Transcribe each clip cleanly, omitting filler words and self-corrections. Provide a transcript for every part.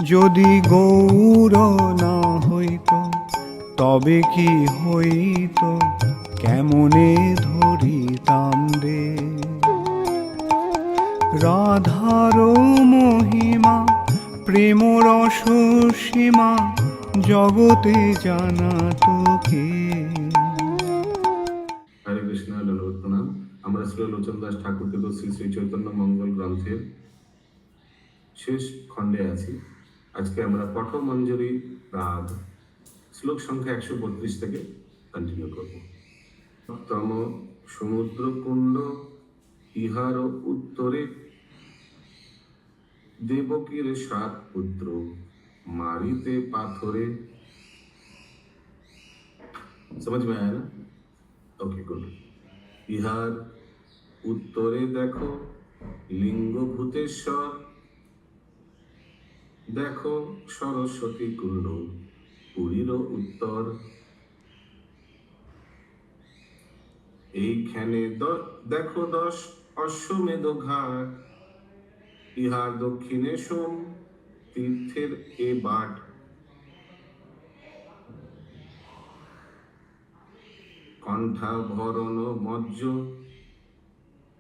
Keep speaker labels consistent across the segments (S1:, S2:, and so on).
S1: যদি গৌর না হইত তবে কি হইত, কেমনে ধরিতাম রে। রাধার মহিমা প্রেম রস সীমা জগতে জানা তো কে।
S2: হরে কৃষ্ণ, দণ্ডবোধ প্রণাম। আমরা শ্রী লোচন দাস ঠাকুরকে শ্রী শ্রী চৈতন্য মঙ্গল গ্রন্থের শেষ খণ্ডে আছি। আজকে আমরা পটমঞ্জরি রাগ শ্লোক সংখ্যা 132 থেকে কন্টিনিউ করব। তম সমুদ্র কুণ্ড ইহার উত্তরে দেবকীর 7 পুত্র মারিতে পাথরে। समझ में आया ना? Okay good. ইহার উত্তরে দেখো লিঙ্গ ভূতেশ্বর, দেখো সরস্বতী কুণ্ড পুরীর উত্তর। এইখানে দেখো 10 অশ্বমেধ ঘাট, ইহার দক্ষিণে সোম তীর্থের এ বাট। কণ্ঠা ভরণ মজ্জ,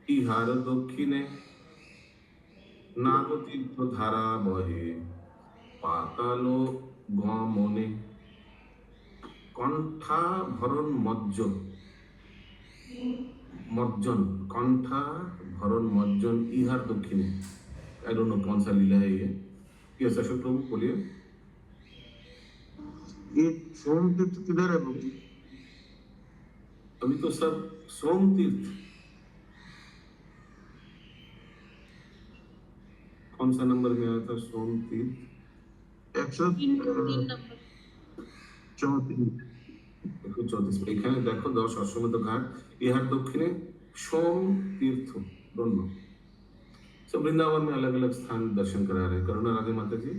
S2: ইহার দক্ষিণে নাগতীর্থ ধারা বহে পাতাল গমনে। কণ্ঠা ভরণ মজ্জ मज्जन, कंठा भरण मज्जन इहार दक्षिणे। आई डोंट नो कौन सा लीला है ये। यस अशोक प्रभु बोलिए।
S3: ये सोम तीर्थ किधर है प्रभु?
S2: अभी तो सब सोम तीर्थ। कौन सा नंबर में आया था सोम तीर्थ?
S3: 134।
S2: এখানে দেখো 10 অশ্বমেধ ঘাট, ইহার দক্ষিণে सोम तीर्थ दोनों। सब वृंदावन में अलग अलग स्थान दर्शन करा रहे हैं। करुणा राधे माता जी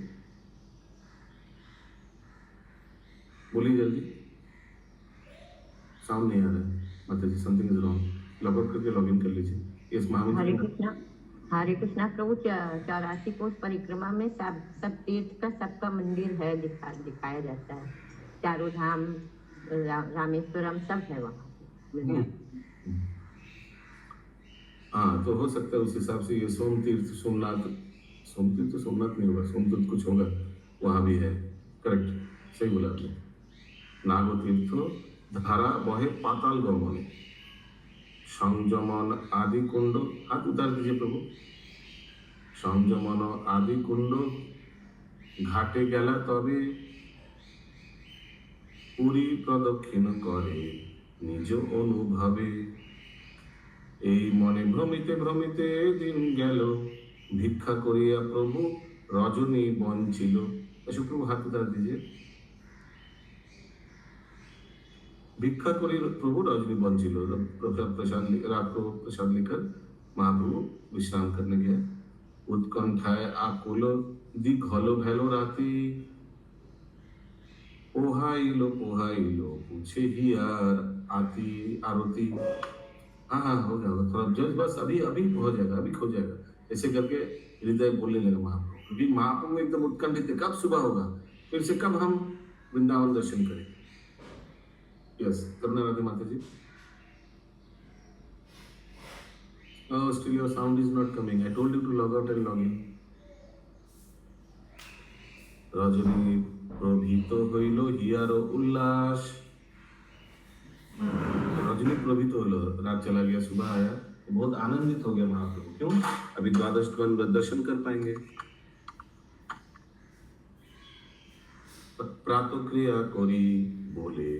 S2: बोलिए जल्दी, साउंड नहीं आ रहा है। माता जी something is wrong, log out करके लॉग इन कर लीजिए। यस महावीर।
S4: हरे कृष्णा प्रभु। 84 कोस परिक्रमा में सब तीर्थ का सबका मंदिर है, दिखाया जाता है। चारों धाम रामेश्वरम सब है वहाँ।
S2: हाँ, तो हो सकता है उस हिसाब से ये सोम तीर्थ सोमनाथ, सोम तीर्थ तो सोमनाथ नहीं होगा, सोम तीर्थ कुछ होगा, वहाँ भी है। करेक्ट, सही बोला आपने। नागो तीर्थ धारा बहे पाताल गमने, संयमन आदि कुंड। हाथ उतार दीजिए प्रभु। संयमन आदि कुंड घाटे गेला तबे पुरी प्रदक्षिण करे निज अनुभवे। এই মনে ভ্রমিতে ভ্রমিতে দিন গেল, ভিক্ষা করিয়া প্রভু রজনী বঞ্চিল। ऐसे प्रभु हाथ उतार दीजिए। भिक्षा करी प्रभु रजनी बंचिल। प्रसाद रात को प्रसाद लेकर महाप्रभु विश्राम करने गए। उत्कंठाय आकुल दीघल भेलो राति, पोहाइलो पूछे हियार आती आरती। हाँ हो जाएगा, थोड़ा जज बस अभी अभी हो जाएगा, अभी हो जाएगा। ऐसे करके हृदय बोलने लगा महाप्रभु, क्योंकि महाप्रभु एकदम उत्कंठित थे कब सुबह होगा, फिर से कब हम वृंदावन दर्शन करेंगे। यस, करुणा राधे माता जी। Oh, still your sound is not coming. I told you to log out and log in. Rajni प्रभीत हईल हियार उल्लास। रजनी प्रभीत हईल, रात चला गया, सुबह आया, बहुत आनंदित हो गया महाप्रभु। क्यों? अभी द्वादश दर्शन कर पाएंगे। प्रातः क्रिया करी बोले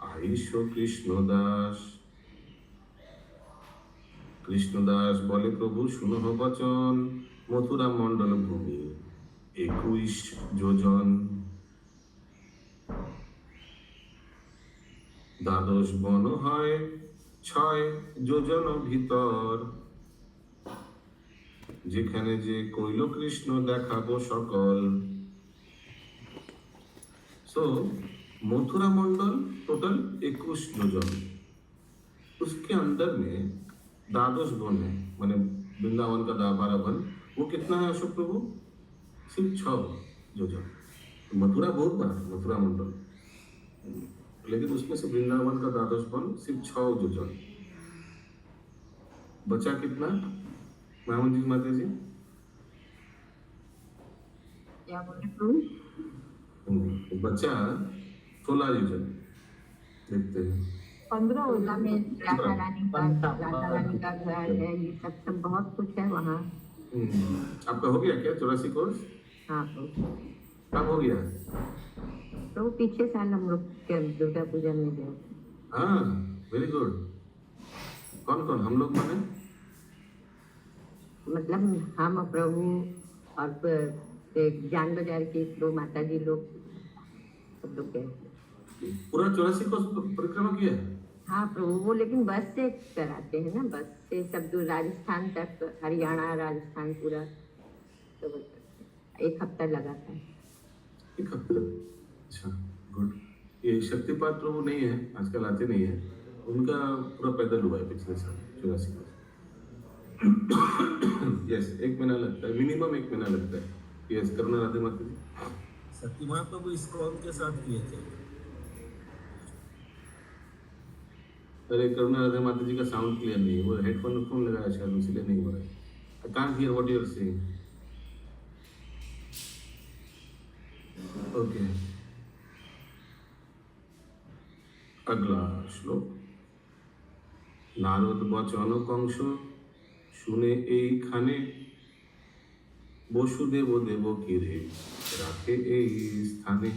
S2: आईश कृष्णदास। कृष्णदास बोले प्रभु सुनो वचन, मथुरा मंडल भूमि 21 যোজন, দ্বাদশ বন হয় 6 যোজন ভিতর, যেখানে যে কইল কৃষ্ণ দেখাবো সকল। सो मथुरा मंडल टोटल 21 योजन, उसके अंदर में द्वादश वन है, माने वृंदावन का 12 वन। वो कितना है अशोक प्रभु? सिर्फ 6। योजन। मथुरा बहुत बड़ा है, मथुरा मंडल, लेकिन उसमें से वृंदावन का द्वादश वन सिर्फ 6 योजन। बचा कितना मामन जी माता जी?
S4: क्या बोले प्रभु?
S2: बचा 16 योजन। देखते हैं
S4: 15 होगा में राधा रानी का घर है, ये सब बहुत कुछ है वहाँ।
S2: आपका हो गया क्या 84 कोर्स?
S4: हाँ प्रभु,
S2: कब हो गया?
S4: तो पिछले साल हम लोग के दुर्गा पूजा में गए थे।
S2: हाँ, वेरी गुड। कौन कौन हम लोग माने?
S4: मतलब हम और प्रभु और जान बाजार के 2 माता जी लोग सब लोग गए थे।
S2: पूरा 84 कोर्स परिक्रमा किया है?
S4: हाँ प्रभु, वो लेकिन बस से कराते हैं ना, बस से सब दूर राजस्थान तक, हरियाणा राजस्थान पूरा सब 1 हफ्ता लगा था।
S2: 1 हफ्ता? अच्छा, गुड। ये शक्तिपात प्रभु नहीं है, आजकल आते नहीं है, उनका पूरा पैदल हुआ है पिछले साल 84 कोर्स। यस, 1 महीना लगता है, मिनिमम 1 महीना लगता है। यस, करुणा राधे माता जी।
S5: सत्यमा प्रभु इसको उनके साथ किए थे।
S2: अरे करुणा राधे माता जी का साउंड क्लियर नहीं है, वो हेडफोन लगाया शायद, इसलिए नहीं हो रहा है। I can't hear what you are saying. Okay, अगला श्लोक। नारद बचन कंस শুনে এইখানে বসুদেব দেবকীরে রাখে এই স্থানে।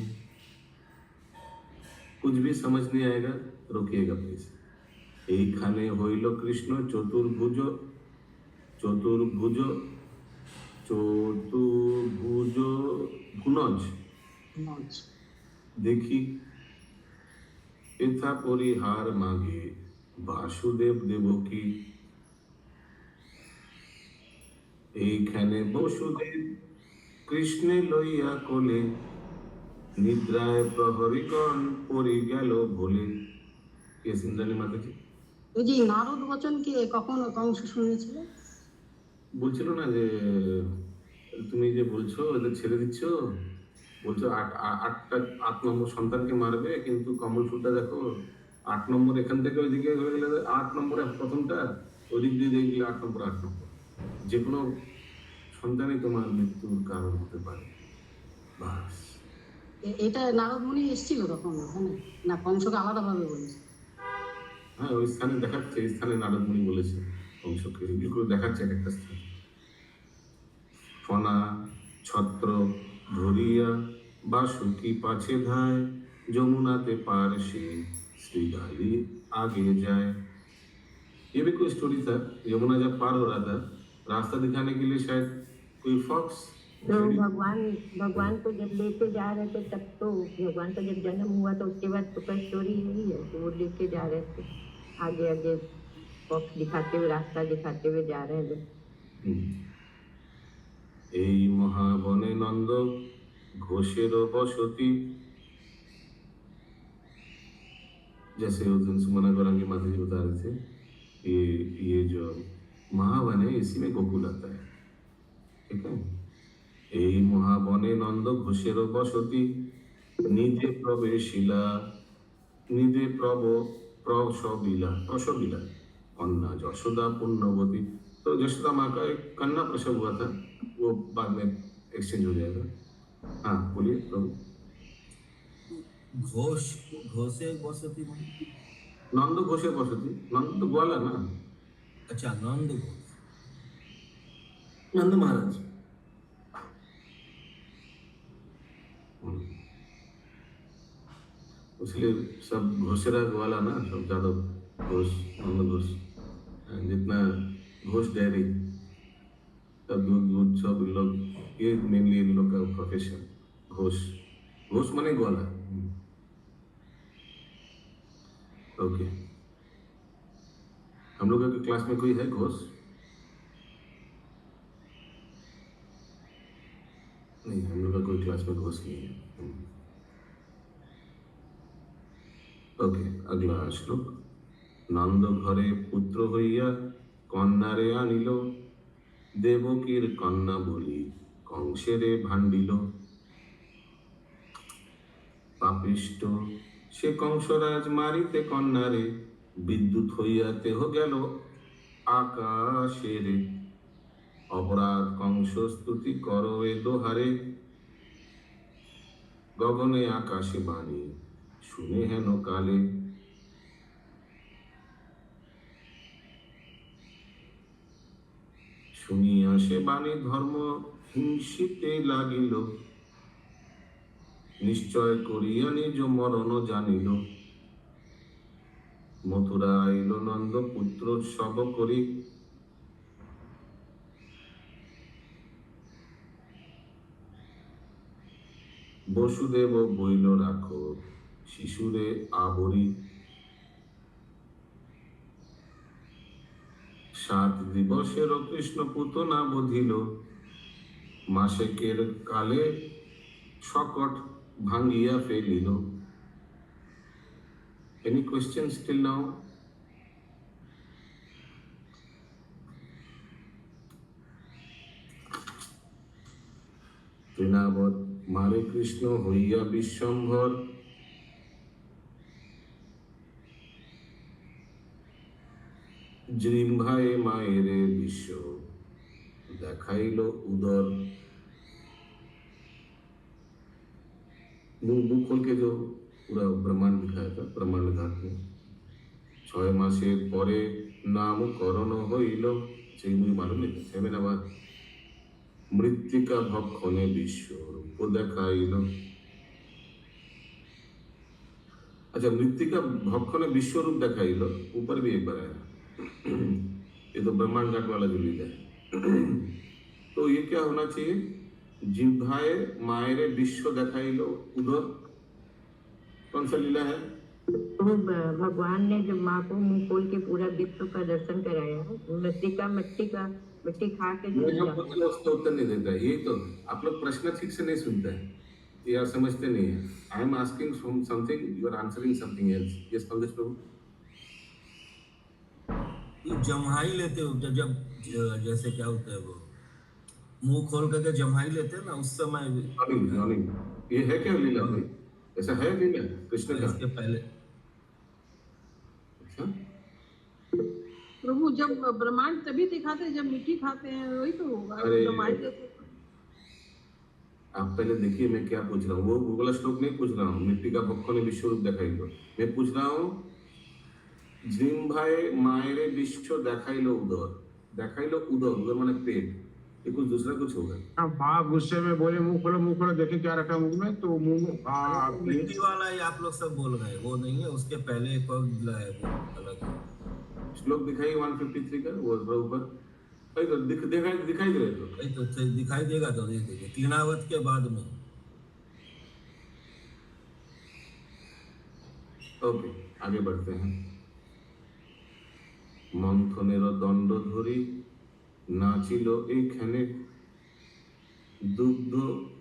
S2: कुछ भी समझ नहीं आएगा, रोकिएगा प्लीज। এইখানে হইল কৃষ্ণ চতুর্ভুজ চতুর্ভুজ চতুর্ভুজ গুণজ দেখি এথা পরিহার মাগে বাসুদেব দেবকী। এইখানে বসুদেব কৃষ্ণে লইয়া কোলে নিদ্রায় প্রহরীগণ পরি গেল ভোলে। কে সিন্দানি মাতাজি?
S6: ওই যে নারদ বচন কে কখন কংস শুনেছিল?
S2: বলছিল না যে তুমি যে বলছো এদের ছেড়ে দিচ্ছ, বলছো 8 নম্বর সন্তানকে মারবে, কিন্তু কমল ফুলটা দেখো 8 নম্বর এখান থেকে ওইদিকে হয়ে গেলে 8 নম্বরে প্রথমটা, ওইদিক দিয়ে দেখলে 8 নম্বর 8 নম্বর। যে কোনো সন্তানই তোমার মৃত্যুর কারণ হতে পারে। বাস,
S6: এটা নারদ মুনি এসেছিল তখন ওখানে, না কংসকে আলাদাভাবে বলেছে?
S2: হ্যাঁ, ওই স্থানে দেখাচ্ছে, এই স্থানে নারদ মুনি বলেছে কংসকে, এগুলো দেখাচ্ছে এক একটা স্থান। ফনা ছত্র ধরিয়া বাসুকি পাছে ধায়, যমুনাতে पार से श्री गाली आगे जाए। ये भी कोई स्टोरी था। यमुना जब पार हो रहा था, रास्ता दिखाने के लिए शायद कोई फॉक्स,
S4: तो भगवान को जब लेके जा रहे थे, तब तो भगवान का जब जन्म हुआ तो उसके बाद तो कोई स्टोरी यही है कि वो लेके जा रहे थे, आगे आगे फॉक्स दिखाते हुए, रास्ता दिखाते हुए जा रहे हैं।
S2: এই মহাবনে নন্দ ঘোষের বসতি। जैसे उस दिन सुमना गौरांगी माता जी बता रहे थे, ये जो महावन है इसी में गोकुल आता है, ठीक है। এই মহাবনে নন্দ ঘোষের বসতি, নিজে প্রবেশিলা নিজে प्रसविला कन्या यशोदा पुण्यवती। तो यशोदा माँ का एक कन्या प्रसव हुआ था, वो बाद में एक्सचेंज हो जाएगा। हाँ बोलिए प्रभु।
S5: घोषे बसती में
S2: नंद घोषे बसती, नंद तो ग्वाला ना।
S5: अच्छा, नंद
S2: नंद महाराज। इसलिए सब घोषरा ग्वाला ना, सब ज्यादा घोष, नंद घोष, जितना घोष डेयरी, सब दूध सब लोग, ये मेनली इन लोग का प्रोफेशन घोष। घोष माने ग्वाला। ओके, हम लोग के क्लास में कोई है घोष? नहीं, हम लोग का कोई क्लास में घोष नहीं है। ओके, अगला श्लोक। नंद घरे पुत्र हইয়া कन्यारे आनिल, देवकीर कन्या बोली कंसेरे भांडिल। পাপিষ্ট সে কংসরাজ মারিতে কন্যারে, বিদ্যুৎ হইয়াতে গেল আকাশেরে। অপরাধ কংস স্তুতি করো এ দোহারে, গগনে আকাশে বাণী শুনে হেন কালে। শুনিয়া সে বাণী ধর্ম হিংসিতে লাগিল, নিশ্চয় করিয়া নিজ মরণ জানিল। মথুরা আইল নন্দ পুত্র সব করি, বসুদেব বইল রাখো শিশুরে আবরি। 7 দিবসের কৃষ্ণ পুতনা বধিল, মাসেকের কালে শকট ভাঙ্গিয়া ফেলিল। Any questions till now? তৃণাবৎ মারে কৃষ্ণ হইয়া বিশ্বম্ভর, জিহ্বায় মায়েরে বিশ্ব দেখাইল उदर। मुंह खोल के जो पूरा ब्रह्मांड दिखाया था, ब्रह्मांड घाट में 6 মাসের পরে নামকরণ হইল। সেই মুই মালুম নেই সেমেনাবাদ মৃত্তিকা ভক্ষণে বিশ্বরূপ দেখাইল। अच्छा, मृत्तिका भक्षण विश्व रूप दिखाइल, ऊपर भी एक बार आया। ये तो ब्रह्मांड घाट वाला जो लीला है। तो ये क्या होना चाहिए? जिह्वाए मायरे विश्व दिखाइल उधर, कौन सा लीला है?
S4: तो भगवान ने जब माँ को मुंह खोल के पूरा विश्व का दर्शन कराया, मिट्टी खा के
S2: उसका उत्तर नहीं देता है। यही तो आप लोग प्रश्न ठीक से नहीं सुनते हैं या समझते नहीं है। I am asking something, you are answering something else. Yes Pankaj प्रभु।
S5: जम्हाई लेते हो जब जैसे क्या होता है वो मुंह खोल करके जम्हाई लेते हैं ना, उस समय
S2: ये है क्या लीला भाई? ऐसा है लीला कृष्ण का?
S5: इसके पहले
S2: अच्छा,
S6: प्रभु जब ब्रह्मांड तभी दिखाते हैं जब मिट्टी खाते हैं, वही तो होगा।
S2: अरे,
S6: जमाई देते हैं।
S2: आप पहले देखिए मैं क्या पूछ रहा हूँ। वो वाला श्लोक नहीं पूछ रहा हूँ मिट्टी का भक्षण विश्व रूप दिखाइलो। मैं पूछ रहा हूँ जिह्वाए मायरे विश्व दिखाइलो उदर। दिखाइलो उदर, उदर माने पेट। ये कुछ दूसरा कुछ होगा।
S3: बाप गुस्से में बोले मुंह खोलो देखे क्या रखा मुंह में, तो मुंह में
S5: मिट्टी वाला ही आप लोग सब बोल गए, वो नहीं है। उसके पहले एक और लीला है, वो अलग है।
S2: श्लोक दिखाइए 153 का, वो ऊपर दिखाई दे रहे तो
S5: वही तो दिखाई देगा, तो देख देखिए तीनावत के बाद में।
S2: ओके, आगे बढ़ते हैं। मंथनेर दंड धरी नाचिल এইখানে, দুগ্ধ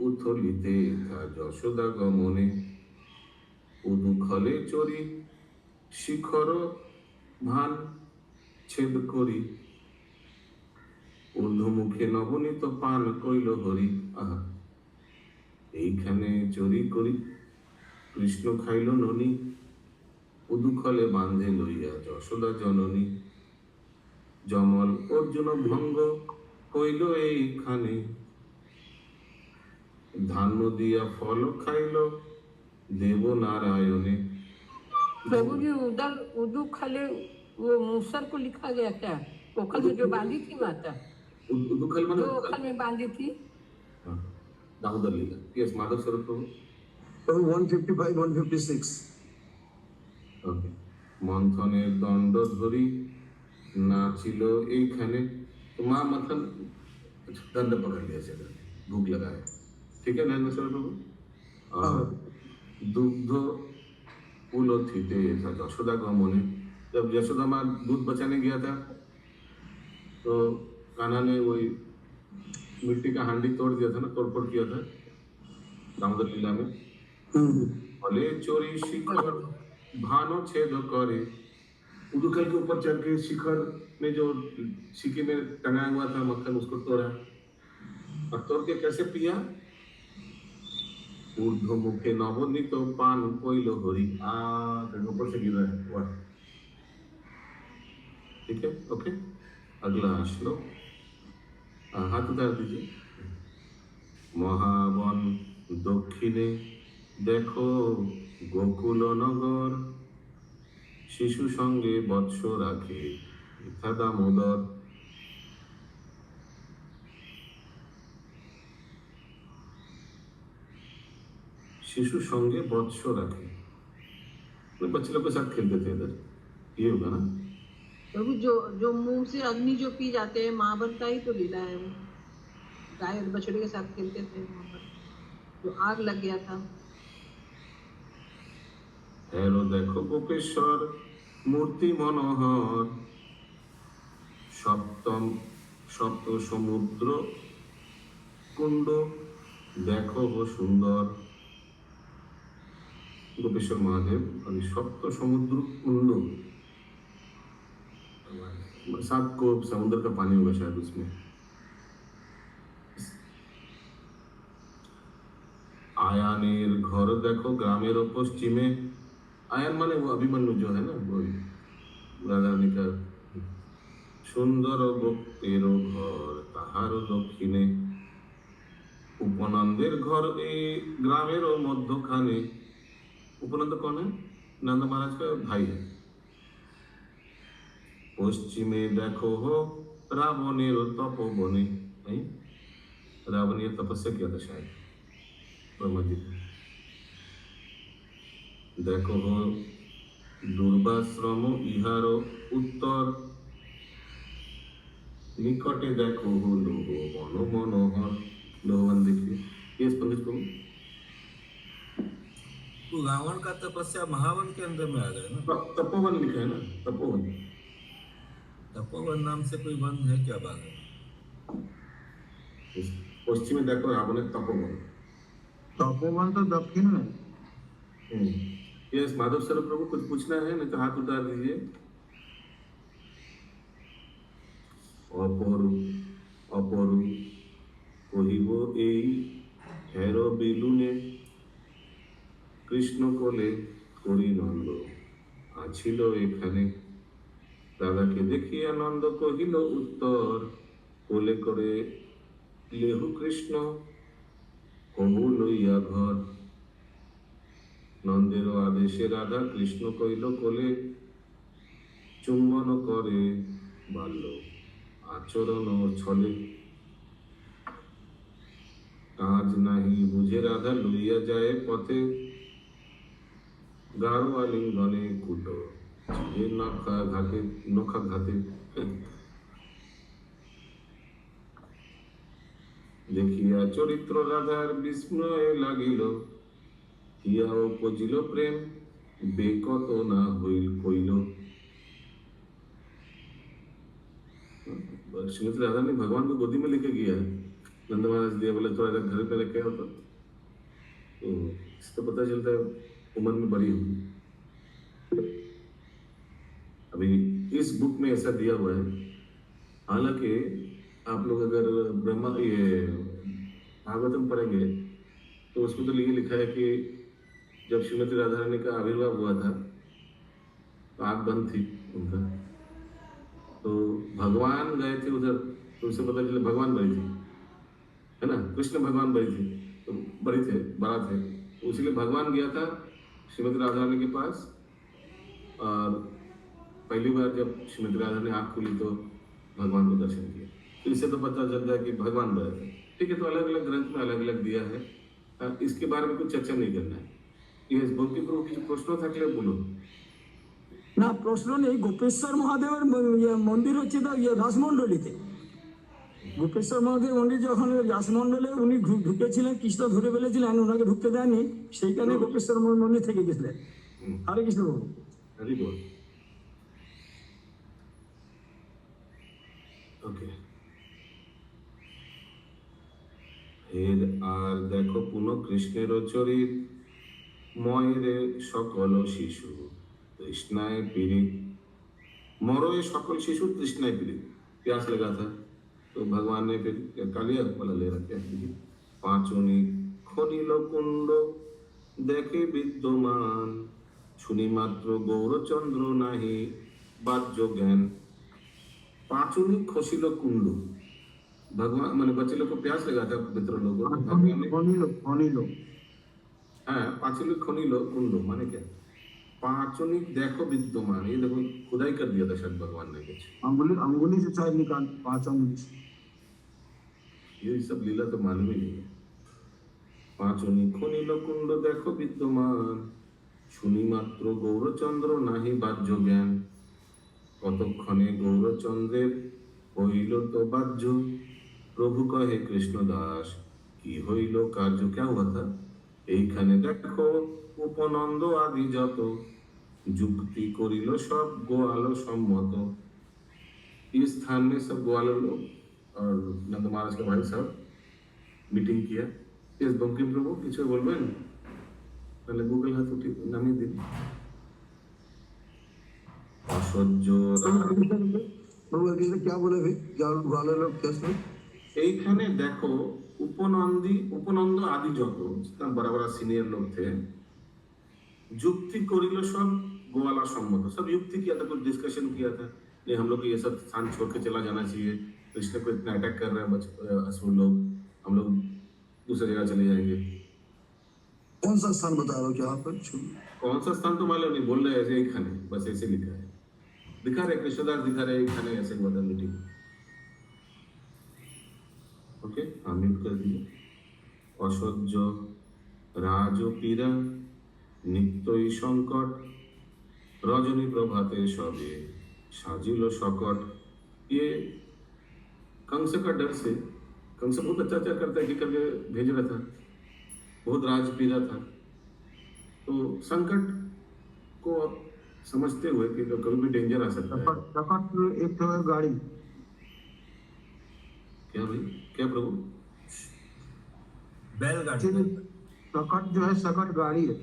S2: উথলিতে থা যশোদা গমনে, উদুখলে চরি শিখর ভান ছেদ করি, ঊর্ধ্বমুখে নবনীত পান কইল হরি। আহা, এইখানে চরি করি কৃষ্ণ খাইল ননি, উদুখলে বাঁধে লইয়া যশোদা জননী। জমল অর্জুন ভঙ্গ হইল এইখানে, ধান্য দিয়া ফল খাইল দেব नारायणे।
S7: प्रभु जी उधर उदू खले वो मूसर को लिखा गया क्या? ओखल में जो बांधी थी माता,
S2: उदुखल
S7: जो ओखल में बांधी थी।
S2: दामोदर लीला। यस, माधव स्वरूप प्रभु।
S3: 155 156।
S2: ओके। मंथনের দণ্ড ধরি नाचिल এইখানে। तो माँ मथन दंड पकड़ लिया से भूख लगा है, ठीक है नरेंद्र स्वरूप प्रभु। और दुग्ध उलोथिते था यशोदा गमने। जब यशोदा माँ दूध बचाने गया था तो कान्हा ने वही मिट्टी का हांडी तोड़ दिया था ना, तोड़फोड़ किया था दामोदर लीला में। भले चोरी शिखर भानो छेद करे, उदुखल के ऊपर चढ़ के शिखर में जो शिकी में टंगाया हुआ था मक्खन उसको तोड़ा, और तोड़ के कैसे पिया? ऊर्ध्व मुखे नवनीत पान कोइल हरि ऊपर से गिर रहा है वाह ठीक है ओके अगला श्लोक हाथ उतार दीजिए महावन दक्षिणे देखो गोकुल नगर शिशु संगे बत्स राखे यथा दामोदर शिशु संगे बत्स राखे तो बच्चे लोग के साथ खेलते थे इधर ये होगा ना
S6: प्रभु जो जो मुंह से अग्नि जो पी जाते हैं महाभारत का ही तो लीला है वो गाय और बछड़े के साथ खेलते थे वहाँ पर जो आग लग गया था
S2: हेलो देखो गोपेश्वर मूर्ति मनोहर सप्तम सप्त समुद्र कुंड देखो वो सुंदर गोपेश्वर महादेव और सप्त समुद्र कुंड 7 को समुद्र का पानी होगा शायद उसमें आयानेर घर देखो ग्रामेर पश्चिमे आयन माने वो अभिमन्यु जो है ना वो राजा रानी का सुंदर गोप्तेर घर ताहार दक्षिणे उपनंदेर घर ए ग्रामेर मध्यखाने उपनंद कौन है नंद महाराज का भाई है पश्चिमे देखो हो रावणेर तपोवने नहीं रावण ने तपस्या किया था शायद ब्रह्मा जी देखो हो दुर्वाश्रम इहार उत्तर निकटे देखो हो लोह वन मनोहर लोहवन देखिए ये पंडित को
S5: तो रावण का तपस्या महावन के अंदर में आ गया ना
S2: तपोवन लिखा है ना तपोवन
S5: तपोवन नाम से कोई वन है क्या बात है
S2: पश्चिम में देखो रावण तपोवन
S3: तपोवन तो दक्षिण में
S2: यस माधव सर प्रभु कुछ पूछना है नहीं तो हाथ उतार दीजिए अपरु अपरु কহিব এই হের বেলুনে কৃষ্ণ কোলে করি নন্দ আছিল এখানে দাদাকে দেখিয়া নন্দ কহিল উত্তর কোলে করে লেহু কৃষ্ণ কবু লইয়া ঘর নন্দের আদেশে রাধা কৃষ্ণ কইল কোলে চুম্বন করে বাল্য আচরণ ছলে কাজ নাহি বুঝে রাধা লইয়া যায় পথে গাঢ় আলিঙ্গনে কুটো যে নখা ঘাতে দেখিয়া চরিত্র রাধার বিস্ময়ে লাগিল হিয়া উপজিল প্রেম বেকত না হইল কইল श्रीमती राधा ने भगवान को गोदी में लेके गया है नंद महाराज दिया बोले थोड़ा इधर घर पे रखे हो तो इससे पता चलता है उम्र में बड़ी हुई अभी इस बुक में ऐसा दिया हुआ है हालांकि आप लोग अगर ब्रह्मा ये भागवतम पढ़ेंगे तो उसमें तो ये लिखा है कि जब श्रीमती राधा रानी का आविर्भाव हुआ था तो आँख बंद थी उनका तो भगवान गए थे उधर तो उसे पता चला भगवान बड़ी थी है ना कृष्ण भगवान बड़ी थी तो बड़ी थे बड़ा थे तो इसलिए भगवान गया था श्रीमती राधा रानी के पास और पहली बार जब श्रीमती राधा ने आँख खुली तो भगवान को दर्शन किया तो इससे तो पता चलता है कि भगवान बड़े थे ठीक है तो अलग अलग ग्रंथ में अलग अलग दिया है इसके बारे में कुछ चर्चा नहीं करना है ये भक्ति प्रभु की प्रश्न था बोलो
S8: না প্রশ্ন নেই গোপেশ্বর মহাদেবের মন্দির হচ্ছে তো রাসমণ্ডলীতে গোপেশ্বর মহাদেব মন্দির যখন রাসমণ্ডলে উনি ঢুকেছিলেন কৃষ্ণ ধরে ফেলেছিলেন ওনাকে ঢুকতে দেয়নি সেইখানে গোপেশ্বর মন্দির থেকে গেছিলেন হরে কৃষ্ণ বাবু
S2: हरि बोल ओके এর আর দেখো পুনঃ কৃষ্ণের চরিত ময়ের সকল শিশু तृष्णाए पीड़ित मरो ये सकल शिशु तृष्णाए पीड़ित प्यास लगा था तो भगवान ने फिर क्या लिया बोला ले रखे पांचों ने খনিল কুণ্ড দেখে বিদ্যমান, শুনি মাত্র গৌরচন্দ্র নাহি বাহ্য জ্ঞান। पांचों खोसिल कुंड, भगवान मैंने बच्चे लोग को प्यास लगा था, मित्र लोगों को भगवान ने
S3: খনিল
S2: हाँ पांचों खनिल कुंड माने क्या, पांचों देखो विद्यमान, ये देखो खुदाई कर दिया था शायद भगवान ने कुछ,
S3: अंगुली से शायद निकाल 5 अंगुली से।
S2: ये सब लीला तो मालूम ही नहीं है। पांचों खनिल कुंड देखो विद्यमान, শুনি মাত্র গৌরচন্দ্র নাহি বাহ্য জ্ঞান। কতক্ষণে গৌরচন্দ্রের হইল তো বাহ্য, প্রভু কহে কৃষ্ণদাস কি হইল কার্য। क्या हुआ था? এইখানে দেখো উপনন্দ আদি যত, যুক্তি করিল সব গোয়াল সম্মত। इस स्थान में सब ग्वाल लोग और नंद महाराज के भाई साहब मीटिंग किया। इस बंकिम प्रभु কিছু বলবেন? তাহলে গুগল হাত উঠি নামিয়ে দিন। অসহ্য
S8: क्या बोले भाई, क्या वाले लोग कैसे?
S2: এইখানে দেখো उपनंद आदि যত बड़ा बड़ा सीनियर लोग थे, युक्ति करिल सब गोवाला सम्मत, सब युक्ति किया था, कुछ डिस्कशन किया था, नहीं हम लोग को ये सब स्थान छोड़ के चला जाना चाहिए, कृष्ण को इतना अटैक कर रहे हैं असुर लोग, हम लोग दूसरी जगह चले जाएंगे।
S8: कौन सा स्थान बता रहे हो क्या पर?
S2: कौन सा स्थान तो मालूम नहीं, बोल रहे ऐसे ही खाने, बस ऐसे लिखा है, दिखा रहे कृष्णदास दिखा रहे खाने ऐसे बता मीटिंग। ओके आमिर कर दिए। অসহ্য রাজপীড়া নিত্যই সংকট, रजनी प्रभाते सबे साजिल सकट। ये कंस का डर से, कंस बहुत अत्याचार करता है कि करके भेज रहा था, बहुत राज पीड़ा था, तो संकट को समझते हुए कि तो कभी भी डेंजर आ सकता है।
S3: सकट एक तो है गाड़ी,
S2: क्या भाई, क्या प्रभु?
S5: बैलगाड़ी।
S3: सकट जो है सकट गाड़ी है।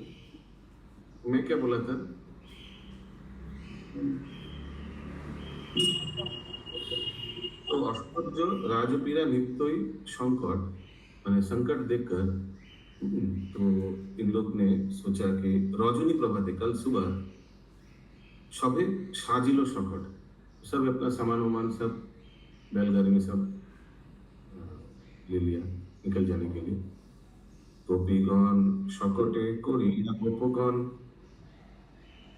S2: मैं क्या बोला था? तो अष्टज राजपीड़ा नित्यई संकट, मैंने संकट देखकर तो इन लोग ने सोचा कि रजनी प्रभाते कल सुबह सबे साजिलो सकट, सब अपना सामान वामान सब बैलगाड़ी में सब ले लिया निकल जाने के लिए। गोपीगण सकटे करी गोपगण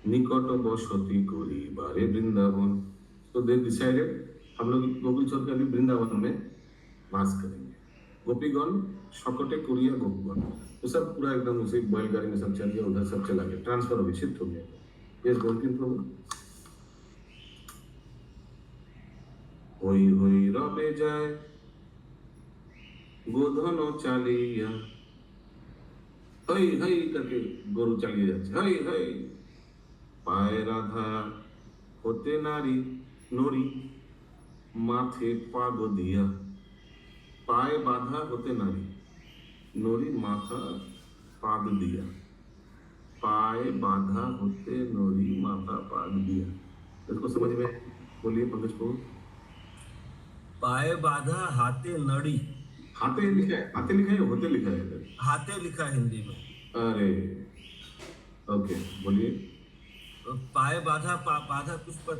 S2: निकट बसती करी बारे वृंदावन। तो दे डिसाइडेड हम लोग गोकुल चल के अभी वृंदावन में वास करेंगे। गोपीगण सकटे कोरिया गोपगण तो सब पूरा एकदम उसी बैलगाड़ी में सब चल गया, उधर सब चला गया, ट्रांसफर हो गया, शिफ्ट हो गया। यस गोपी प्रभु। होई होई रबे जाए गोधन चालिया, हई हई करके गोरु चलिए जाते, हई हई पाए राधा होते नारी नोरी माथे पाग दिया। पाए बाधा होते नारी नोरी माथा पाग दिया। पाए बाधा होते नोरी माथा पाग दिया। इसको समझ में बोलिए पंकज को।
S5: पाए बाधा हाथे नड़ी,
S2: हाथे लिखा है, हाथे लिखा है, होते लिखा है इधर?
S5: हाथे लिखा है हिंदी में।
S2: अरे ओके बोलिए।
S5: पाए बाधा बाधा कुछ पर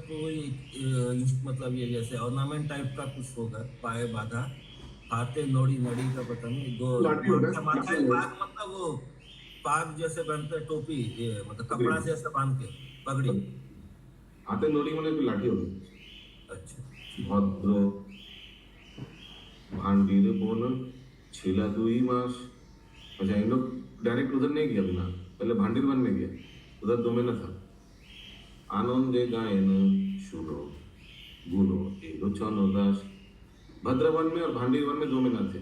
S5: मतलब ये जैसे ऑर्नामेंट टाइप का कुछ होगा। पाए बाधा हाथे नोड़ी, नड़ी का पता नहीं, दो
S2: लाठी होगा,
S5: माथा पाग मतलब वो पाग जैसे बनते टोपी, ये मतलब कपड़ा से ऐसा बांध के पगड़ी।
S2: हाथे नोड़ी मैंने तो लाठी होगी।
S5: अच्छा
S2: भद्र भांडीर बोन छिला 2 मास। अच्छा इन लोग डायरेक्ट उधर नहीं गया बिना, पहले भांडीर वन में गया, उधर 2 महीना था। आनंदे गायन सुनो गुनो ये लोचन दास। भद्रवन में और भांडीर वन में 2 महीना थे।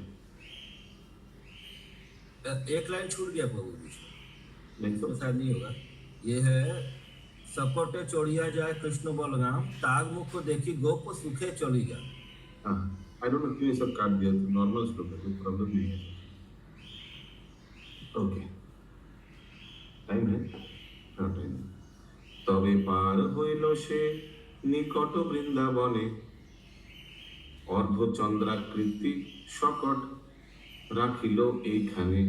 S5: एक लाइन छूट गया प्रभु जी,
S2: नहीं तो
S5: शायद नहीं होगा। ये है सपोटे चोड़िया जाए कृष्ण बलराम, ताग मुख को देखी गोप सुखे चली जा।
S2: हाँ आई डोंट नो क्यों ये सब काट दिया, तो नॉर्मल श्लोक है, कोई प्रॉब्लम नहीं है। ओके टाइम है, हाँ टाइम है। तबे पार হইল সে নিকট বৃন্দাবনে, অর্ধচন্দ্রাকৃতি সকট রাখিল এইখানে।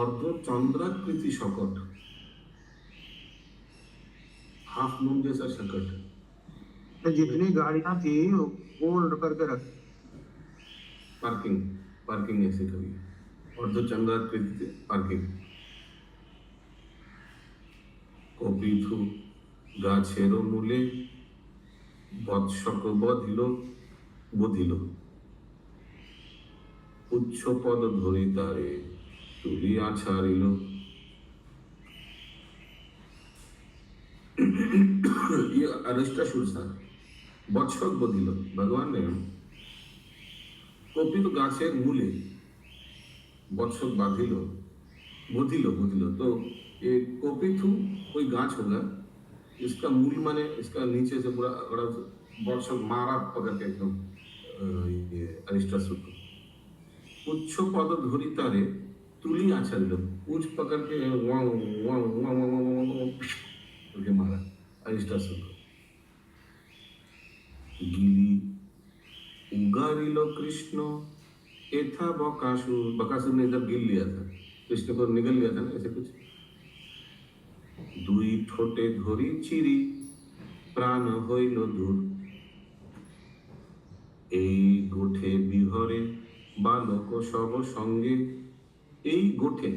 S2: अर्धचंद्राकृति शकट, हाफ मून जैसा शकट,
S3: तो जितनी गाड़ियां थी वो होल्ड करके रख।
S2: पार्किंग पार्किंग ऐसे करिए, अर्धचंद्राकृति पार्किंग। कपिथु गाछेरो मूले বৎসক বধিল, উচ্চ পদ ধরি তারে তুলিয়া ছাড়িল। ये अरिष्टासुर था, বৎসক বধিল, भगवान ने कपित गाছের মূলে বৎসক বাঁধিল, বধিল। तो ये कपिथु कोई गाछ होगा, इसका मूल माने इसका नीचे से पूरा अगड़ा बॉक्सर मारा पकड़ के एकदम ये अरिष्टासुर को। उच्च पद धरी तारे तुली आछाड़िल, उच्च पकड़ के वां वां वां वां वां वां करके मारा अरिष्टासुर को। गिली उगारिल कृष्ण एथा बकासुर ने इधर गिल लिया था, कृष्ण को निगल लिया था ना, ऐसे कुछ। দুই ঠোঁটে ধরি চিরি প্রাণ হইল দূর, এই গোঠে বিহরে বালক সব সঙ্গে। এই गोठे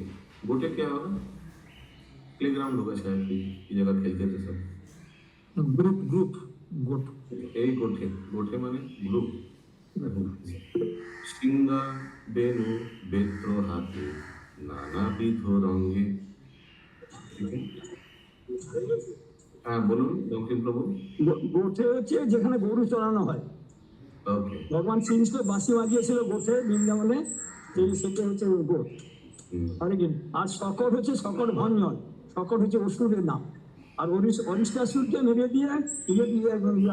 S2: क्या होगा? प्लेग्राउंड होगा शायद, की जगह खेलते थे सब।
S8: ग्रुप
S2: এই गोठे माने ग्रुप। सिंगा बेनु बेत्र हाथे नानाविध रंगे। হ্যাঁ বলুন বঙ্কিম প্রভু।
S8: গোঠে হচ্ছে যেখানে গরু চড়ানো হয়।
S2: ওকে,
S8: ভগবান শ্রীকৃষ্ণ বাঁশি বাজিয়েছিল গোঠে বৃন্দাবনে, সেটা হচ্ছে গোঠ। আর শকট হচ্ছে শকট ভঞ্জন, শকট হচ্ছে অসুরের নাম। আর অরিষ্টাসুরকে মেরে দিয়ে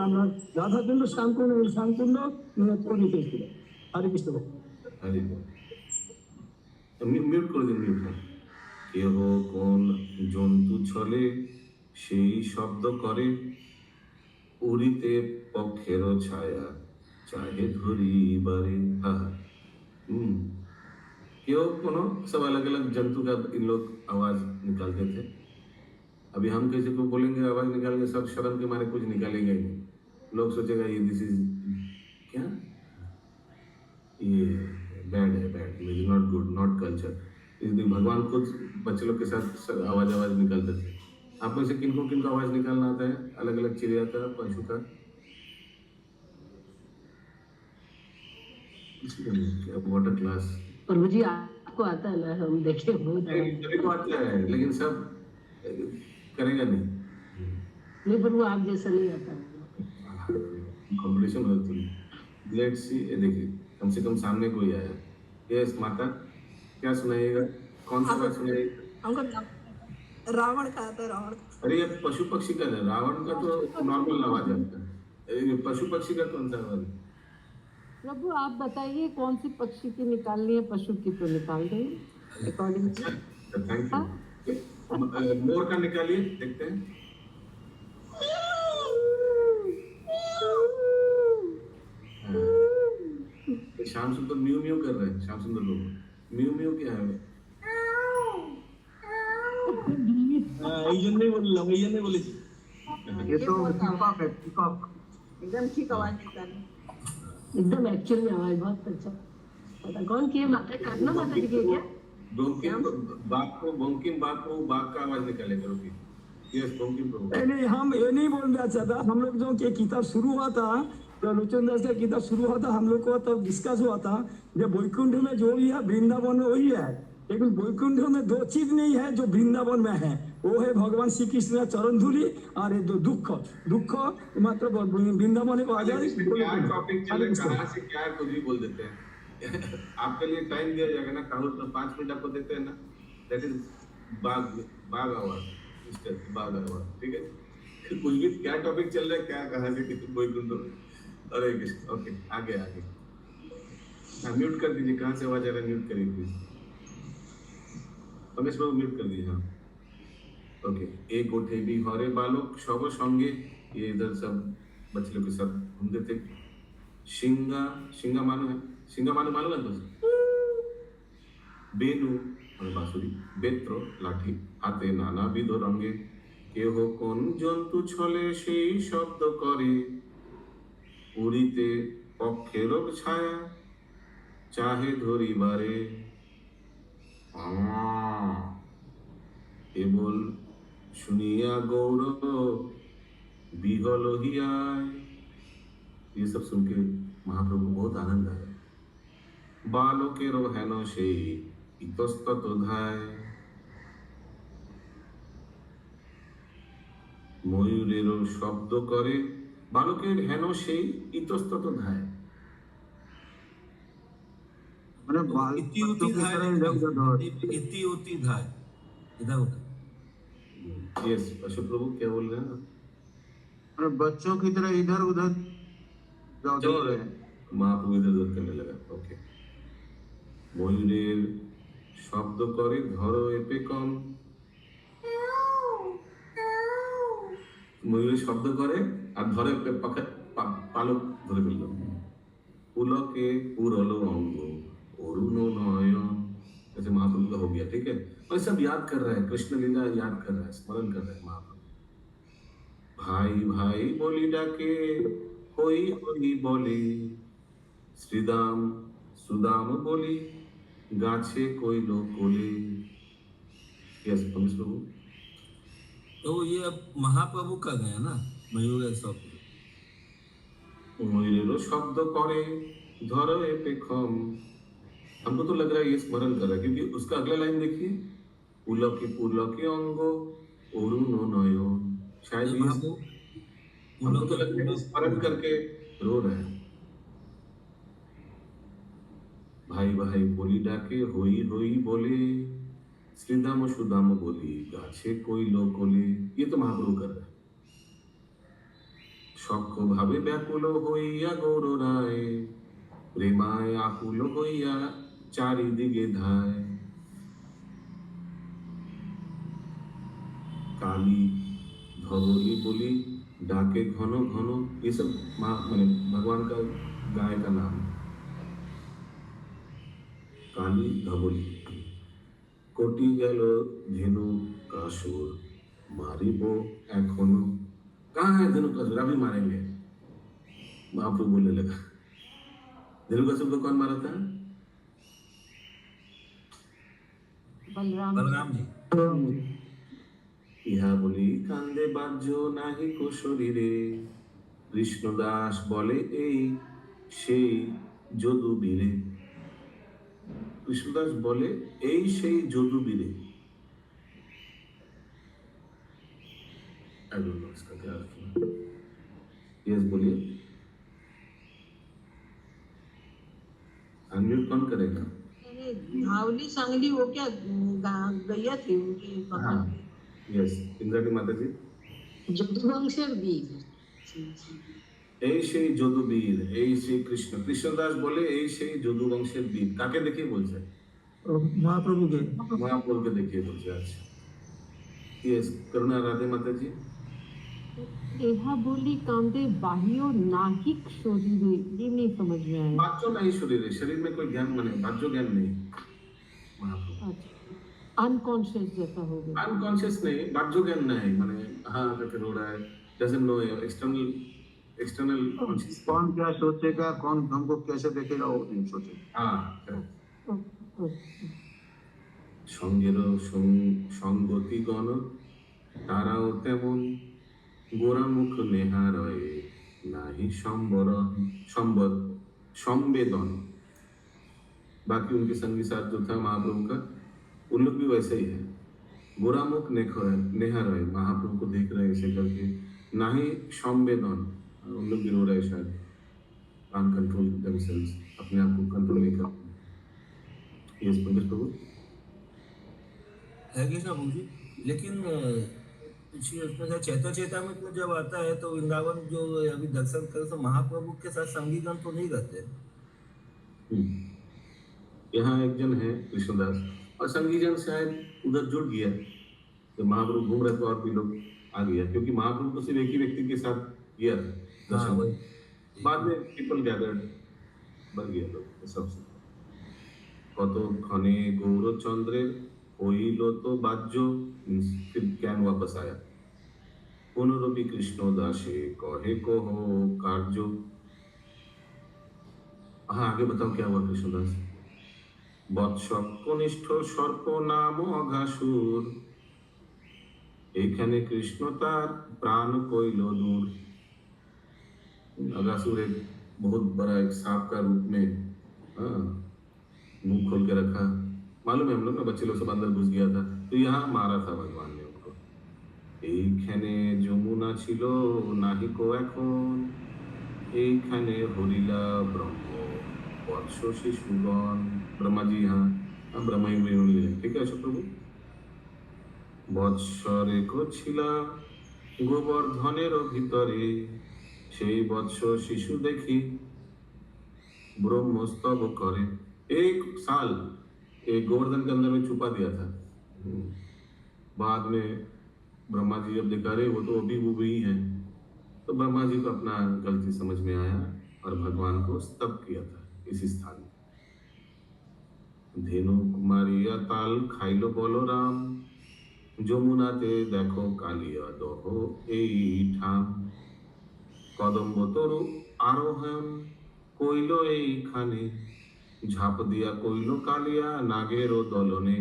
S8: আমরা রাধাকুণ্ড শ্যামকুণ্ড তৈরি হয়েছিল। হরে কৃষ্ণ।
S2: মিউট করে দিন, মিউট। কেহ কোন জন্তু ছলে সেই শব্দ করে, উড়িতে পক্ষের ছায়া चाहे धुरी बारे। हाँ, क्यों कोनो सब अलग अलग जंतु का इन लोग आवाज निकालते थे। अभी हम किसी को बोलेंगे आवाज निकालेंगे, सब शर्म के मारे कुछ निकालेंगे नहीं। लोग सोचेगा ये दिस इज क्या, ये बैड है, नॉट गुड, नॉट कल्चर। इसलिए भगवान खुद बच्चे लोग के साथ आवाज निकालते थे। आप में से किनको आवाज निकालना आता है, अलग अलग चिड़िया का, पशु का? What a class.
S7: प्रभु जी आपको आता है ना, हम देखे बहुत
S2: आता है, लेकिन सब करेगा नहीं।
S7: नहीं प्रभु आप जैसा नहीं आता।
S2: कंपटीशन हो तुम। लेट्स सी, देखिए कम से कम सामने कोई आया। यस माता, क्या सुनाइएगा? कौन सा बात सुनाइएगा?
S6: हमको रावण का आता है, रावण।
S2: अरे ये पशु पक्षी का है, रावण का तो नॉर्मल आवाज आता है, पशु पक्षी का कौन सा आवाज?
S7: प्रभु आप बताइए कौन सी पक्षी की निकालनी है, पशु की तो निकाल देंगे अकॉर्डिंग टू।
S2: Thank you. मोर का निकालिए, देखते हैं। श्याम सुंदर म्यू म्यू कर रहे हैं। श्याम सुंदर लोग म्यू म्यू क्या है?
S8: এই জন্যই বললাম, এই জন্যই বলেছি।
S3: ये तो पीकॉक है, पीकॉक।
S6: एकदम ठीक आवाज निकाली,
S7: एकदम एक्चुअल में आवाज बहुत अच्छा। पता कौन किए माता करना, माता जी की क्या?
S2: बंकिम बाग को बाग का आवाज निकाले करो कि। यस बंकिम प्रभु।
S8: नहीं, हम ये नहीं बोलना चाहता। हम लोग जो कि किताब शुरू हुआ था, तो लोचन दास का किताब शुरू हुआ था, हम लोग को तब डिस्कस हुआ था जब वैकुंठ में जो भी है वृंदावन में वही है, लेकिन वैकुंठ में दो चीज नहीं है जो वृंदावन में है, वो है भगवान श्री कृष्ण का चरण धूलि और ये दो दुख मात्र वृंदावन को आ जाए।
S2: क्या टॉपिक चल रहा है, कहां से क्या कुछ भी बोल देते हैं। आपके लिए टाइम दिया जाएगा ना, काहुल तो 5 मिनट आपको देते हैं ना, दैट इज बाग आवर, मिस्टर बाग आवर, ठीक है। कुछ भी क्या टॉपिक चल रहा है, क्या कहां से कितने कोई कुछ। अरे ओके, आगे हाँ, म्यूट कर दीजिए, कहां से आवाज आ रहा है म्यूट करिए प्लीज। रमेश बाबू म्यूट कर दीजिए। हाँ ओके। एक गोठे भी हरे बालक सब संगे, ये इधर सब बच्चे लोग के साथ घूमते थे। सिंगा मानो है, सिंगा मानो मालूम है? बेनु মানে বাঁশুরি, বেত্র লাঠি, হাতে নানাবিধ রঙে, কেহ কোন জন্তু ছলে সেই শব্দ করে, উড়িতে পক্ষের ছায়া চাহে ধরিবারে, কেবল শুনিয়া गौर বিহল হিয়ায়। ये सब सुन के महाप्रभु को बहुत आनंद आया। बालकेरो हेन সেই ইতস্তত ধায়, ময়ূরেরও শব্দ করে, বালকের হেন সেই ইতস্তত ধায়।
S3: मैंने
S5: इति
S3: बच्चों
S5: उति
S3: की
S5: धाय
S3: तरह इधर उधर दौड़।
S5: इति उति धाय इधर उधर।
S2: यस अशोक प्रभु क्या बोल रहे हैं ना?
S3: मैंने बच्चों की तरह इधर उधर दौड़ रहे हैं।
S2: महाप्रभु इधर उधर करने लगा। ओके, ময়ূরের শব্দ করে ধরো এপে কম, ময়ূরের শব্দ করে আর ধরে পালক ধরে ফেলল। পুলকে পুরলো অঙ্গ অरुण नयन, जैसे महाप्रभु का हो गया, ठीक है। और सब याद कर रहा है, कृष्ण लीला याद कर रहा है, स्मरण कर रहा है महाप्रभु। भाई भाई बोली डाके होई होई बोले, श्रीदाम सुदाम बोली गाछे कोई लो कोले। यस पमिस प्रभु।
S5: तो ये अब महाप्रभु का गया ना मयूर सब।
S2: मयूरेरो शब्द करे धरो ए पे खम। हमको तो लग रहा है ये स्मरण कर रहा है, क्योंकि उसका अगला लाइन देखिए, पुलके अंग अरुण नयन। शायद ये हमको तो लग रहा है स्मरण करके रो रहा है। भाई भाई बोली डाके होई होई बोले, श्रीदाम सुदाम बोली गाछे कोई लो कोले। ये तो महाप्रभु कर रहा है। সক্ষ ভাবে ব্যাকুল হইয়া গৌর রায়, প্রেমায় আকুল হইয়া চারিদিকে ধায়। काली धवली बोली डाके घन घन। ये सब माने भगवान का गाय का नाम। काली धवली कोटि गेल धेनु कासुर, मारिबो एखोनो। कहाँ है धेनु कासुर? अभी मारेंगे। महाप्रभु बोलने लगा। धेनु कासुर को कौन मारा था?
S5: बलराम जी।
S2: ইহা বলি কান্দে বাহ্য নাহি কো শরীরে, কৃষ্ণদাস বলে এই সেই যদুবীরে। কৃষ্ণদাস বলে এই সেই যদুবীরে। I don't know इसका क्या अर्थ है। यस बोलिए। अनम्यूट कौन करेगा?
S6: धावली सांगली वो क्या गैया थी उनकी
S2: हाँ यस इंद्राणी माता जी।
S7: যদুবংশের বীর।
S2: এই সেই যদুবীর, এই সেই কৃষ্ণ। কৃষ্ণদাস বলে এই সেই যদু বংশের বীর। কাকে দেখিয়ে বলছে?
S8: মহাপ্রভুকে।
S2: महाप्रभु के देखिए बोलছে। अच्छा यस करुणा राधे माता जी।
S7: एहा बोली कांदे बाहियो नाहिक शरीरे, ये नहीं समझ में आया।
S2: बाच्चो नहीं शरीर है, शरीर में कोई ज्ञान माने बाच्चो ज्ञान नहीं। महाप्रभु
S7: अच्छा, अनकॉन्शियस जैसा हो गया।
S2: अनकॉन्शियस नहीं, बाच्चो ज्ञान नहीं माने हाँ करके रो रहा है, डजंट नो एक्सटर्नल कॉन्शियस।
S3: कौन क्या सोचेगा, कौन हमको कैसे देखेगा, वो नहीं सोचेगा।
S2: हाँ সঙ্গেরও সঙ্গতি গণ, তারাও তেমন গোরামুখ নেহারয়ে নাহি संवेदन। बाकी उनके संगी साथ जो था महाप्रभु का, उन लोग भी वैसे ही है। गोरामुख नेहारये, महाप्रभु को देख रहे ऐसे करके, ना ही संवेदन। उन लोग भी रो रहे शायद, अनकंट्रोल देमसेल्व्स, अपने आप को कंट्रोल नहीं कर। यस पंकज प्रभु।
S5: है कृष्ण प्रभु जी। लेकिन चैता में तो जब आता है तो वृंदावन जो अभी दर्शन करे तो महाप्रभु के साथ संगीगण तो नहीं रहते।
S2: यहाँ एक जन है कृष्णदास, और संगीजन शायद उधर जुड़ गया, तो महाप्रभु घूम रहे तो और भी लोग आ गया, क्योंकि महाप्रभु तो सिर्फ एक ही व्यक्ति के साथ गया था दर्शन। बाद में पीपल गैदर्ड, बन गया लोग सबसे। कत खने गौरचंद्रेर হইল তো বাহ্য, फिर জ্ঞান वापस आया। পুনরপি কৃষ্ণ দাসে কহে কহ কার্য। हाँ आगे बताओ क्या हुआ कृष्णदास। বৎস কনিষ্ঠ সর্প নাম অঘাসুর, এখানে কৃষ্ণ তার प्राण কইল दूर। अगासुर एक बहुत बड़ा एक सांप का रूप में, हाँ, मुंह खोल के रखा। मालूम है हम लोग ना, बच्चे लोग सब अंदर घुस गया था, तो यहाँ मारा था भगवान ने उनको। এইখানে যমুনা ছিল নাহিকো এখন, এইখানে হরিলা ব্রহ্ম বৎস শিশুগণ। ब्रह्मा जी हाँ, हाँ ब्रह्मा ही हुए होंगे, ठीक है अशोक प्रभु। বৎসরে ছিলা গোবর্ধনের ভিতরে, সেই বৎস শিশু দেখি ब्रह्मस्तव करे। एक साल एक गोवर्धन के अंदर में छुपा दिया था। बाद में ब्रह्मा जी जब देखा रहे वो तो अभी वो भी है, तो ब्रह्मा जी को अपना गलती समझ में आया और भगवान को स्तब किया था इस स्थान में। धेनु कुमारिया ताल खाइलो बोलो राम, যমুনাতে দেখো কালিয়া দহ এই ঠাম। কদম্ব তরু আরোহণ কইল এইখানে, ঝাঁপ দিয়া কইল কালিয়া নাগেরও দলনে।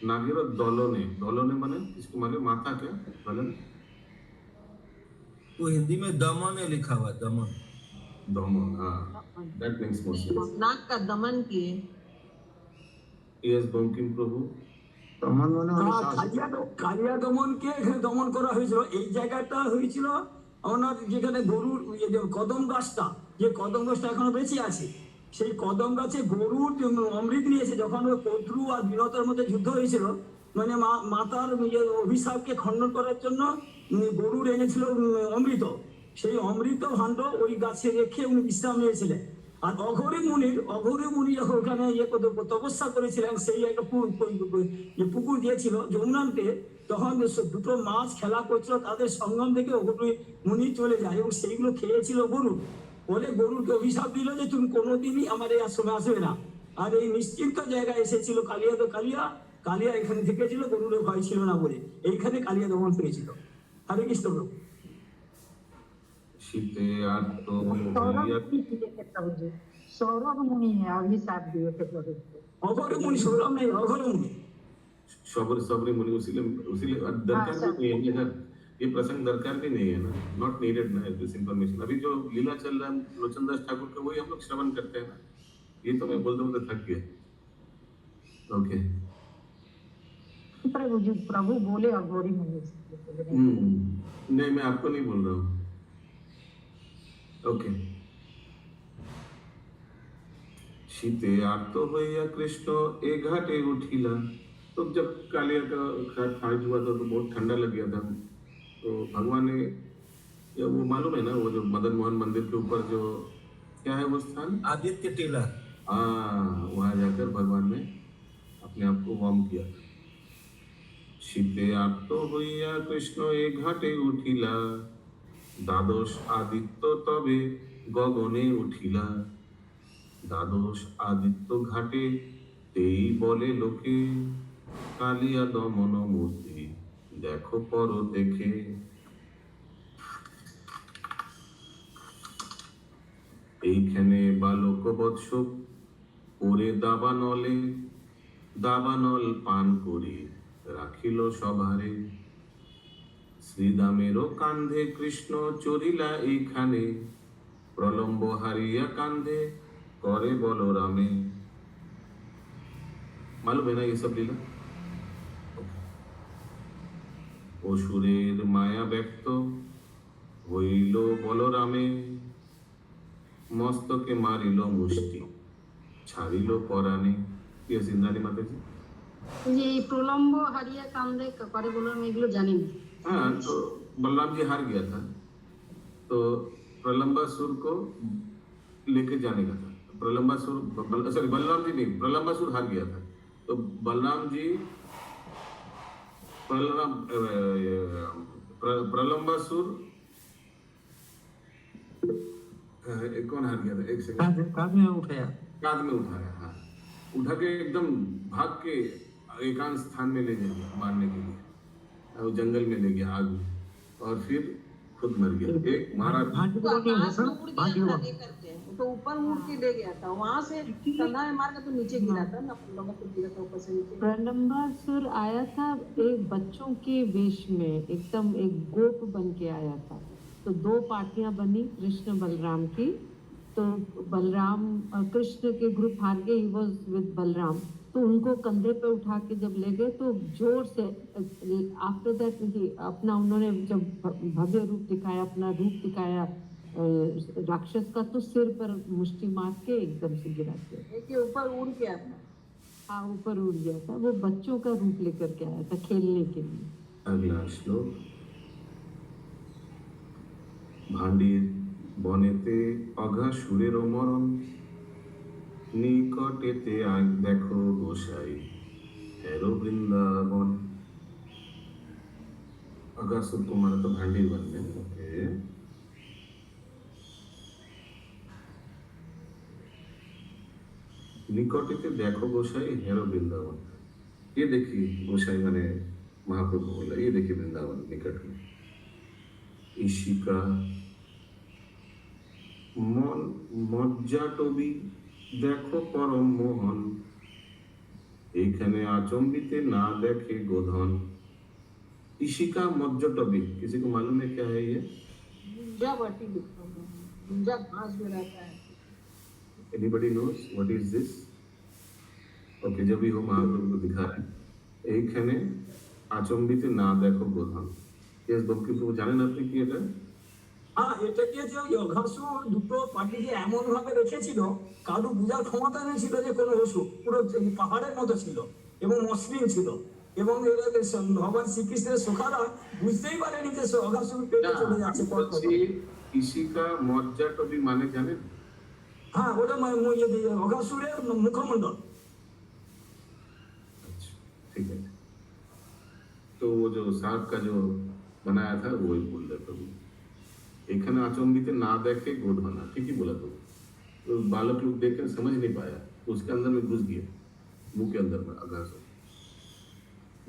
S2: नागेरो दलोने, दलोने माने इसको माने माथा क्या दलन?
S5: वो हिंदी में दमन है लिखा हुआ, दमन।
S2: दमन, हाँ, that makes more sense.
S6: नाग का दमन किए।
S2: Yes, বঙ্কিম প্রভু।
S3: দমন মানে হলো
S8: হ্যাঁ,
S3: শাসন।
S8: কালিয়া দমনকে এখানে দমন করা হয়েছিল। এই জায়গাটা হয়েছিল আপনার যেখানে গরুর ইয়ে যে কদম গাছটা, যে কদম গাছটা এখনো বেঁচে আছে, সেই কদম গাছে গরুর অমৃত নিয়েছে। যখন ওই কদ্রু আর বিনতের মধ্যে যুদ্ধ হয়েছিল, মানে মাতার অভিশাপকে খণ্ডন করার জন্য গরুর এনেছিল অমৃত। সেই অমৃত ভাণ্ড ওই গাছে রেখে উনি বিশ্রাম নিয়েছিলেন। আর অঘরী মুনি যখন ওখানে তপস্যা করেছিলেন, সেই একটা পুকুর দিয়েছিল যমুনাতে, তখন দুটো মাছ খেলা করছিল, তাদের সঙ্গম থেকে অঘরী মুনি চলে যায় এবং সেইগুলো খেয়েছিল গরু। বলে গরুকে অভিশাপ দিল যে তুমি কোনোদিনই আমার এই আশ্রমে আসবে না। আর এই নিশ্চিন্ত জায়গায় এসেছিল কালিয়া, তো কালিয়া এখানে থেকেছিল, গরুর ভয় ছিল না বলে এইখানে কালিয়া দমন পেয়েছিল। হরে কৃষ্ণ প্রভু।
S2: শীতে আর্ত
S9: सौरभ मुनि है, अभिशाप दिए थे प्रभु को।
S8: অঘরী মুনি, সৌরভ नहीं, অঘরী मुनि।
S2: सबरी मुनि, उसीलिए दरकार भी नहीं है इधर, ये प्रसंग दरकार भी नहीं है ना, नॉट नीडेड ना दिस इंफॉर्मेशन। अभी जो लीला चल रहा है लोचनदास ठाकुर का, वही हम लोग श्रवण करते हैं ना। ये तो मैं बोलते बोलते थक गया। ओके,
S9: प्रभु जी, प्रभु बोले अघोरी मुनि से।
S2: नहीं मैं आपको नहीं बोल रहा हूँ। ओके, শীতে আর্ত হইয়া কৃষ্ণ এ ঘাটে উঠিলা। तो जब कालिया का फाइट हुआ था तो बहुत ठंडा लग गया था, तो भगवान ने, वो मालूम है ना, वो जो मदन मोहन मंदिर के ऊपर जो क्या है वो स्थान,
S5: आदित्य टीला,
S2: हाँ, वहां जाकर भगवान ने अपने आप को वार्म किया। শীতে আর্ত হইয়া কৃষ্ণ এ ঘাটে উঠিলা, দ্বাদশ আদিত্য তবে গগনে উঠিলা। দ্বাদশ আদিত্য ঘাটে তেই বলে লোকে, কালিয়া দমন মূর্তি দেখো পর দেখে। এইখানে বালক বৎস পরে দাবানলে, দাবানল পান করে রাখিল সভারে। শ্রীদামেরও কান্ধে কৃষ্ণ চরিলা এইখানে, প্রলম্ব হারিয়া কান্ধে করে বলরামে। मालूम है ना ये सब लीला। অসুরের মায়া ব্যক্ত হইল বলরামে, মস্তকে মারিল মুষ্টি ছাড়িল পরাণে। কি আছে ইন্দ্রাণী মাতাজি?
S9: যে প্রলম্ব হারিয়া কান্দে করে বললাম, এগুলো জানি না।
S2: हाँ, तो बलराम जी हार गया था, तो प्रलंबासुर को लेके जाने का था। प्रलंबासुर, सॉरी बलराम जी नहीं, प्रलंबासुर हार गया था, तो बलराम जी प्रलंबासुर कौन हार गया था? एक सेकंड,
S8: कांध में उठाया,
S2: कांध में उठाया। हाँ, उठा के एकदम भाग के एकांत स्थान में ले गया मारने के लिए, वो जंगल में ले गया आग में, और फिर खुद मर गया। एक महाराज
S6: तो आकाश में उड़ गया था लेकर के, वो तो ऊपर उड़ के ले गया था, वहां से कंधा में मार के तो नीचे गिरा था ना, लोगों को गिरा था ऊपर से नीचे।
S7: प्रलंबासुर आया था एक बच्चों के वेश में, एकदम एक गोप बन के आया था। तो दो पार्टियां बनी कृष्ण बलराम की। तो बलराम कृष्ण के ग्रुप हार गए, ही वाज विद बलराम। तो उनको कंधे पे उठा के जब ले गए तो जोर से आफ्टर दैट अपना उन्होंने जब भव्य रूप दिखाया, अपना रूप दिखाया राक्षस का, तो सिर पर मुष्टि मार के एकदम से गिरा दिया।
S6: एक ऊपर उड़ गया था।
S7: हाँ, ऊपर उड़ गया था। वो बच्चों का रूप लेकर के आया था खेलने के लिए।
S2: अगला श्लोक। भांडीर बनेते अघा सुरेर मरণ निकटेते आग देखो गोसाई हेरो वृंदावन। अगासुर को मारा तो भांडीर बन में। ओके, निकटेते देखो गोसाई हेरो वृंदावन। ये देखिए गोसाई मैंने महाप्रभु बोला, ये देखिए वृंदावन निकट में। ईशिका मन মজ্জাটবি দেখো পরম মোহন এইখানে আচম্বিতে না দেখে গোধন। ईशिका मज्जाटबी, किसी को मालूम है क्या है ये?
S6: गुंजा वर्टी लिखा हुआ है, गुंजा घास जो रहता है।
S2: Anybody knows what is this? Okay, जब भी हो महाप्रभु को दिखा रहे हैं এইখানে আচম্বিতে না দেখো গোধন। यस बंकी प्रभु জানেন আপনি কি এটা?
S8: হ্যাঁ, এটাকে যে অঘাসুর দুটো পাখিকে এমন ভাবে রেখেছিল, কারো বোঝার ক্ষমতা নেই ছিল যে কোনো অসুখ, পুরো পাহাড়ের মতো ছিল এবং মসৃণ ছিল, এবং এরা ভগবান শ্রীকৃষ্ণের সখারা বুঝতেই পারেনি যে অঘাসুর পেটে চলে যাচ্ছে।
S2: ईशिका मज्जाटबी माने জানেন?
S8: হ্যাঁ, ওটা অঘাসুরের মুখমণ্ডল।
S2: अच्छा, ठीक है। तो वो जो सांप का जो बनाया था वो ही बोल रहे प्रभु। एखाने आचंबित ना देखे गोधना, ठीक ही बोला। तो बालक लोग देख कर समझ नहीं पाया, तो उसके अंदर में घुस गया, मुंह के अंदर में अगासुर।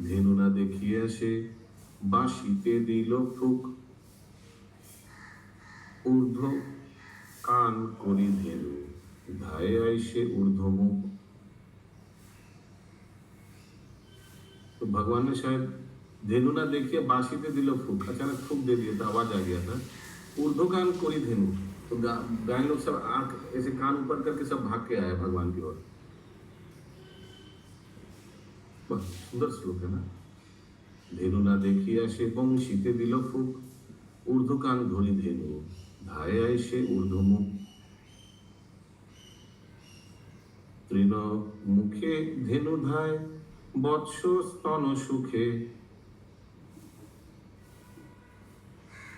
S2: धेनु ना देखिए से बाशीते दिलो फुक ऊर्ध्व कान कोरी धेनु धाये आइसे ऊर्ध्वमुख। तो भगवान ने शायद धेनु ना देखिए बाशीते दिलो फूक, अचानक फूक दे दिया था, आवाज आ गया था। ऊर्ध्व कान कोरी धेनु, तो गाय लोग सब आंख ऐसे कान ऊपर करके सब भाग के आए भगवान की ओर। बस सुंदर श्लोक है ना। धेनु ना देखिए से बंशीते दिलो फूक ऊर्ध्व कान घोरी धेनु धाये आइसे ऊर्ध्वमुख। तृण मुखे धेनु धाय বৎস স্তন সুখে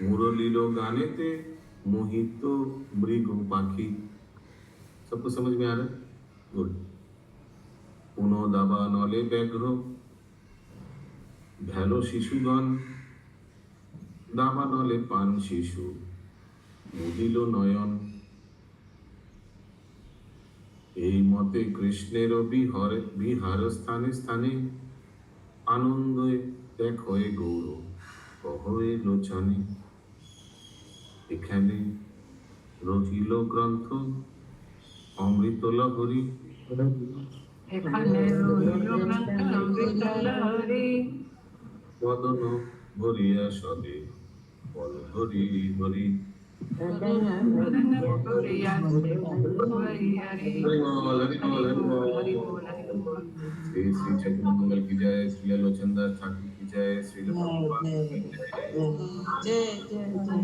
S2: মুরলীল গানেতে মোহিত মৃগ পাখি। सबको समझ में आ रहा है? गुड। पुनो दाबा नले व्याघ्र भैलो शिशुगण दाबा नले पान शिशु মুদিল নয়ন। এই মতে কৃষ্ণের বিহার স্থানে স্থানে আনন্দে দেখো এ গৌর কহয়ে লোচনে। এখানে রচিল গ্রন্থ অমৃত লহরী বদন ভরিয়া সদে বল হরি হরি। श्री श्री चैतन्य मंगल की जय, श्री लोचनदास ठाकुर की जय, श्री
S6: जय जय जय।